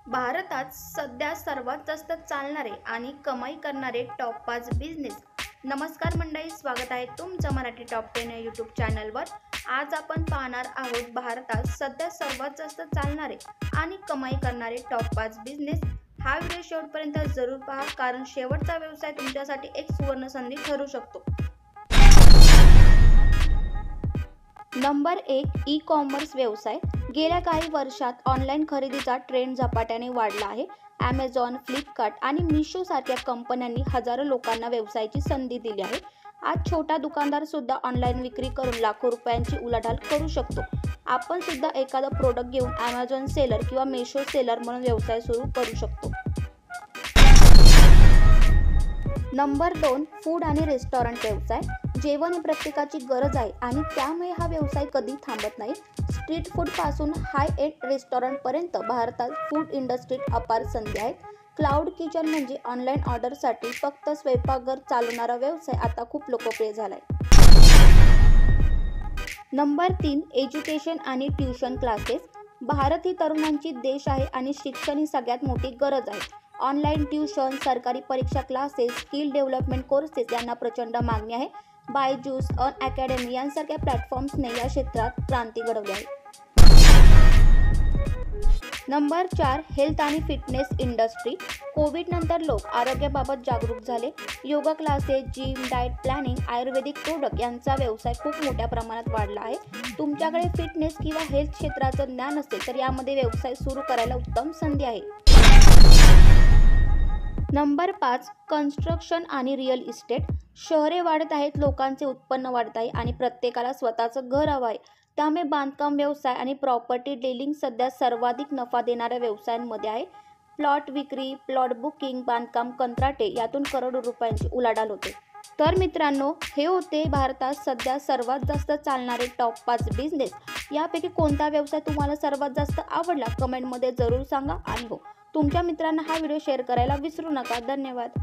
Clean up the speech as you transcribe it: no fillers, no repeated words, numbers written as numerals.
भारतात सध्या सर्वात जास्त चालणारे आणि कमाई करणारे टॉप 5 बिझनेस. नमस्कार मंडळी, स्वागत आहे तुमचं मराठी टॉप 10 या यूट्यूब चॅनलवर. आज आपण पाहणार आहोत भारतात सध्या सर्वात जास्त चालणारे आणि कमाई करणारे टॉप 5 बिझनेस. हा व्हिडिओ शेवटपर्यंत जरूर पहा, कारण शेवटचा व्यवसाय तुमच्यासाठी एक सुवर्ण संधी ठरू शकतो. नंबर 1, ई कॉमर्स व्यवसाय. गेल्या काही वर्षात ऑनलाईन खरेदीचा ट्रेंड झपाट्याने वाढला आहे. ॲमेझॉन, फ्लिपकार्ट आणि मिशो सारख्या कंपन्यांनी हजारो लोकांना व्यवसायाची संधी दिली आहे. आज छोटा दुकानदार सुद्धा ऑनलाईन विक्री करून लाखो रुपयांची उलाढाल करू शकतो. आपण सुद्धा एखादं प्रोडक्ट घेऊन ॲमेझॉन सेलर किंवा मिशो सेलर म्हणून व्यवसाय सुरू करू शकतो. नंबर 2, फूड आणि रेस्टॉरंट व्यवसाय. जेवण ही प्रत्येकाची गरज आहे आणि त्यामुळे हा व्यवसाय कधी थांबत नाही. स्ट्रीट फूड पासून हाय एंड रेस्टॉरंटपर्यंत भारतात फूड इंडस्ट्रीत अपार संधी आहेत. क्लाउड किचन म्हणजे ऑनलाईन ऑर्डरसाठी फक्त स्वयंपाकघर चालवणारा व्यवसाय आता खूप लोकप्रिय झाला आहे. नंबर 3, एज्युकेशन आणि ट्युशन क्लासेस. भारत ही तरुणांची देश आहे आणि शिक्षण ही सगळ्यात मोठी गरज आहे. ऑनलाईन ट्युशन, सरकारी परीक्षा क्लासेस, स्किल डेव्हलपमेंट कोर्सेस यांना प्रचंड मागणी आहे. बायजूस, अनअकॅडमी यांसारख्या प्लॅटफॉर्म्सने या क्षेत्रात क्रांती घडवली आहे. नंबर 4, हेल्थ आणि फिटनेस इंडस्ट्री. कोविडनंतर लोक आरोग्याबाबत जागरूक झाले. Yoga classes, gym, diet planning, Ayurvedic product यांचा व्यवसाय खूप मोठ्या प्रमाणात वाढला आहे. तुमच्याकडे फिटनेस किंवा हेल्थ क्षेत्राचं ज्ञान असेल तर यामध्ये व्यवसाय सुरू करायला उत्तम संधी आहे. नंबर 5, कन्स्ट्रक्शन आणि रिअल इस्टेट. शहरे वाढत आहेत, लोकांचे उत्पन्न वाढत आहे आणि प्रत्येकाला स्वतःचं घर हवं आहे. त्यामुळे बांधकाम व्यवसाय आणि प्रॉपर्टी डीलिंग सध्या सर्वाधिक नफा देणाऱ्या व्यवसायांमध्ये आहे. प्लॉट विक्री, प्लॉट बुकिंग, बांधकाम कंत्राटे यातून करोडो रुपयांची उलाढाल होते. तर मित्रांनो, हे होते भारतात सध्या सर्वात जास्त चालणारे टॉप 5 बिझनेस. यापैकी कोणता व्यवसाय तुम्हाला सर्वात जास्त आवडला कमेंटमध्ये जरूर सांगा. आणि हो, तुमच्या मित्रांना हा व्हिडिओ शेअर करायला विसरू नका. धन्यवाद.